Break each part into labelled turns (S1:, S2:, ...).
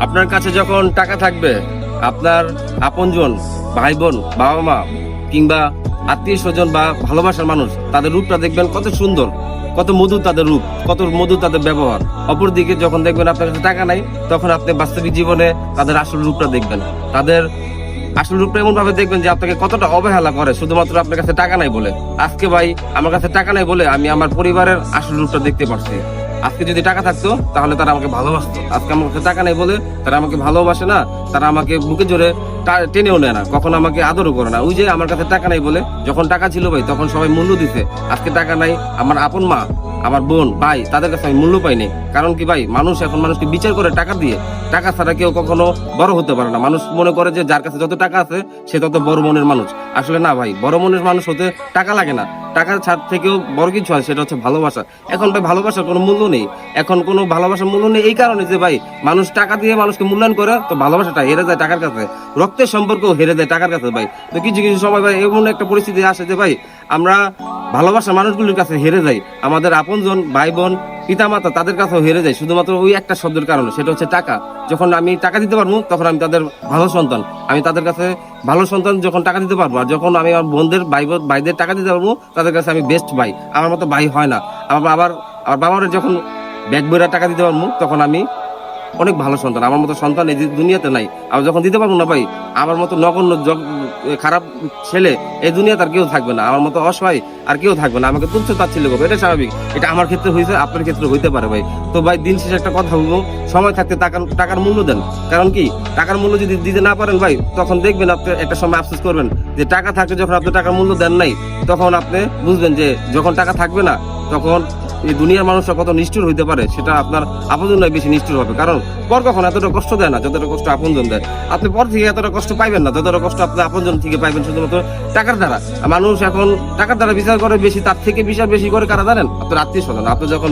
S1: আপনার কাছে যখন টাকা থাকবে, আপনার আপনজন, ভাই বোন, বাবা মা কিংবা আত্মীয় স্বজন বা ভালোবাসার মানুষ, তাদের রূপটা দেখবেন কত সুন্দর, কত মধুর তাদের রূপ, কত মধুর তাদের ব্যবহার। অপরদিকে যখন দেখবেন আপনার কাছে টাকা নাই, তখন আপনি বাস্তবিক জীবনে তাদের আসল রূপটা দেখবেন। তাদের আসল রূপটা এমন ভাবে দেখবেন যে আপনাকে কতটা অবহেলা করে শুধুমাত্র আপনার কাছে টাকা নাই বলে। আজকে ভাই আমার কাছে টাকা নাই বলে আমি আমার পরিবারের আসল রূপটা দেখতে পারছি। আজকে যদি টাকা থাকতো তাহলে তারা আমাকে ভালোবাসতো। আজকে আমার কাছে টাকা নেই বলে তারা আমাকে ভালোবাসে না, তারা আমাকে বুকে জোরে টেনেও নেয় না, কখনো আমাকে আদরও করে না। ওই যে আমার কাছে টাকা নাই বলে, যখন টাকা ছিল ভাই তখন সবাই মূল্য দিতে, আজকে টাকা নাই, আমার আপন মা, আমার বোন, ভাই, তাদের কাছে আমি মূল্য পাইনি। কারণ কি ভাই, মানুষ এখন মানুষকে বিচার করে টাকা দিয়ে। টাকা ছাড়া কেউ কখনো বড় হতে পারে না। মানুষ মনে করে যে যার কাছে যত টাকা আছে সে তত বড় মনের মানুষ। আসলে না ভাই, বড় মনের মানুষ হতে টাকা লাগে না। টাকার ছাড় থেকেও বড় কিছু হয়, সেটা হচ্ছে ভালোবাসা। এখন ভাই ভালোবাসার কোনো মূল্য নেই, এখন কোনো ভালোবাসার মূল্য নেই। এই কারণে যে ভাই মানুষ টাকা দিয়ে মানুষকে মূল্যায়ন করে, তো ভালোবাসাটা হেরে যায় টাকার কাছে, রক্তের সম্পর্ক হেরে যায় টাকার কাছে ভাই। তো কিছু কিছু সময় ভাই এমন একটা পরিস্থিতি আসে যে ভাই আমরা ভালোবাসার মানুষগুলির কাছে হেরে যাই, আমাদের আপনজন, ভাই বোন, পিতা মাতা, তাদের কাছেও হেরে যায় শুধুমাত্র ওই একটা শব্দের কারণে, সেটা হচ্ছে টাকা। যখন আমি টাকা দিতে পারবো তখন আমি তাদের ভালো সন্তান, আমি তাদের কাছে ভালো সন্তান যখন টাকা দিতে পারবো। আর যখন আমি আমার বোনদের ভাইদের টাকা দিতে পারবো, তাদের কাছে আমি বেস্ট ভাই। আমার মতো ভাই হয় না। আবার আমার বাবার যখন ব্যাগ বইরা টাকা দিতে পারবো, তখন আমি অনেক ভালো সন্তান। আমার মতো সন্তান এই দুনিয়াতে নাই। আমি যখন দিতে পারবো না ভাই, আমার মতো নগণ্য খারাপ ছেলে এই দুনিয়াতে আর কেউ থাকবে না। আমার মতো অসহায় আর কেউ থাকবে না। আমাকে তুচ্ছ তাচ্ছিল্য করবে, এটা স্বাভাবিক। এটা আমার ক্ষেত্রে হয়েছে, আপনার ক্ষেত্রে হইতে পারে ভাই। তো ভাই দিন শেষে একটা কথা বলবো, সময় থাকতে টাকার মূল্য দেন। কারণ কি, টাকার মূল্য যদি দিতে না পারেন ভাই, তখন দেখবেন আপনি একটা সময় আফসোস করবেন যে টাকা থাকলে যখন আপনি টাকার মূল্য দেন নাই, তখন আপনি বুঝবেন যে যখন টাকা থাকবে না, তখন এই দুনিয়ার মানুষরা কত নিষ্ঠুর হইতে পারে, সেটা আপনার আপনজন বেশি নিষ্ঠুর হবে। কারণ পর কখন এতটা কষ্ট দেয় না যতটা কষ্ট আপনজন দেয়। আপনি পর থেকে এতটা কষ্ট পাইবেন না যতটা কষ্ট আপনি আপনজন থেকে পাইবেন, শুধুমাত্র টাকার দ্বারা। মানুষ এখন টাকার দ্বারা বিচার করে বেশি, তার থেকে বিচার বেশি করে কারা জানেন? আপনার আত্মীয় স্বজন। আপনি যখন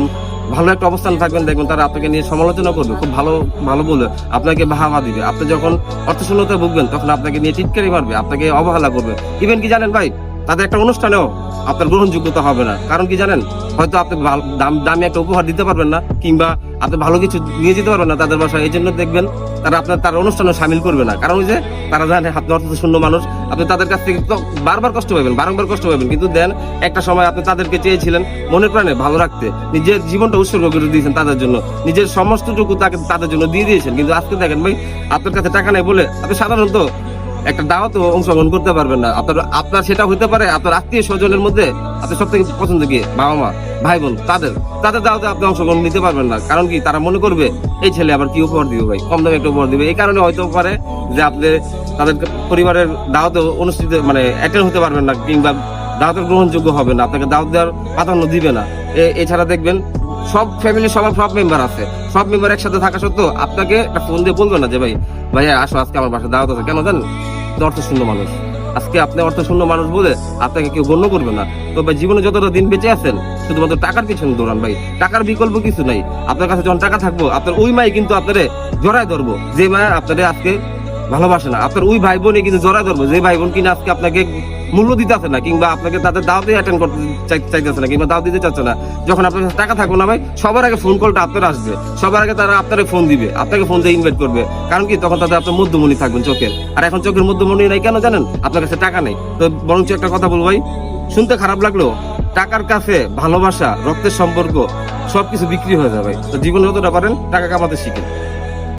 S1: ভালো একটা অবস্থান থাকবেন, দেখবেন তারা আপনাকে নিয়ে সমালোচনা করবে, খুব ভালো ভালো বলে আপনাকে বাহাবা দিবে। আপনি যখন অর্থশূন্যতায় ভুগবেন, তখন আপনাকে নিয়ে টিটকারি মারবে, আপনাকে অবহেলা করবে। ইভেন কি জানেন ভাই, তাদের একটা অনুষ্ঠানেও আপনার গ্রহণযোগ্যতা হবে না। কারণ কি জানেন, হয়তো আপনি দামি একটা উপহার দিতে পারবেন না, কিংবা আপনি ভালো কিছু নিয়ে যেতে পারবেন না তাদের বাসায়। এই জন্য দেখবেন তারা তার অনুষ্ঠানে সামিল করবে না। কারণ ওই যে তারা জানে আপনি অর্থ শূন্য মানুষ, আপনি তাদের কাছ থেকে বারবার কষ্ট পাবেন, বারংবার কষ্ট পাবেন। কিন্তু দেন একটা সময় আপনি তাদেরকে চেয়েছিলেন মনে প্রাণে ভালো রাখতে, নিজের জীবনটা উৎসর্গ করে দিয়েছেন তাদের জন্য, নিজের সমস্তটুকু তাদের জন্য দিয়ে দিয়েছেন। কিন্তু আজকে দেখেন ভাই, আপনার কাছে টাকা নেই বলে আপনি সাধারণত একটা দাওয়াতে অংশগ্রহণ করতে পারবেন না। আপনার সেটা হইতে পারে আপনার আত্মীয় স্বজনের মধ্যে আপনি সব থেকে পছন্দ কি, বাবা মা, ভাই বোন, তাদের দাওয়াতে আপনি অংশগ্রহণ নিতে পারবেন না। কারণ কি, তারা মনে করবে এই ছেলে আবার কি উপহার দিবে ভাই, কম দামে একটা উপহার দিবে। এই কারণে হয়তো পারে যে আপনি তাদের পরিবারের দাওয়াতে অনুষ্ঠিত অ্যাটেন্ড হতে পারবেন না, কিংবা দাওয়াতের গ্রহণযোগ্য হবে না, আপনাকে দাওয়াত দেওয়ার প্রাধান্য দিবে না। এছাড়া দেখবেন সব ফ্যামিলির সব মেম্বার আছে, সব মেম্বার একসাথে থাকা সত্ত্বেও আপনাকে একটা ফোন দিয়ে বলবে না যে ভাইয়া আসো আজকে আমার বাসায় দাওয়াত আছে। কেন জানেন? অর্থশূন্য মানুষ। আজকে আপনি অর্থশূন্য মানুষ বলে আপনাকে কেউ গণ্য করবে না। তো ভাই জীবনে যতটা দিন বেঁচে আছেন শুধুমাত্র টাকার পিছনে দৌড়ান ভাই। টাকার বিকল্প কিছু নাই। আপনার কাছে যখন টাকা থাকবো, আপনার ওই মাই কিন্তু আপনারে জড়ায় ধরবো যে মায়ের আপনারে আজকে ভালোবাসে না। আপনার ওই ভাই বোনে কিন্তু জড়ায় ধরবো যে ভাই বোন কিনা আজকে আপনাকে মূল্য দিতে আছে না, কিংবা আপনাকে তাদের দাওয়াতে অ্যাটেন্ড করতে চাইতেছে না, কিংবা দাওয়াত দিতে চাচ্ছে না। যখন আপনার কাছে টাকা থাকবে না ভাই, সবার আগে ফোন কলটা আপনার আসবে, সবার আগে তারা আপনারে ফোন দিবে, আপনাকে ফোন দিয়ে ইনভাইট করবে। কারণ কি, তখন তাদের আপনার মধ্যমণি থাকবেন চোখের। আর এখন চোখের মধ্যমণি নাই কেন জানেন? আপনার কাছে টাকা নেই। তো বরঞ্চ একটা কথা বলবো ভাই, শুনতে খারাপ লাগলো, টাকার কাছে ভালোবাসা, রক্তের সম্পর্ক সবকিছু বিক্রি হয়ে যাবে। তো জীবনে যতটা পারেন টাকা কামাতে শিখেন।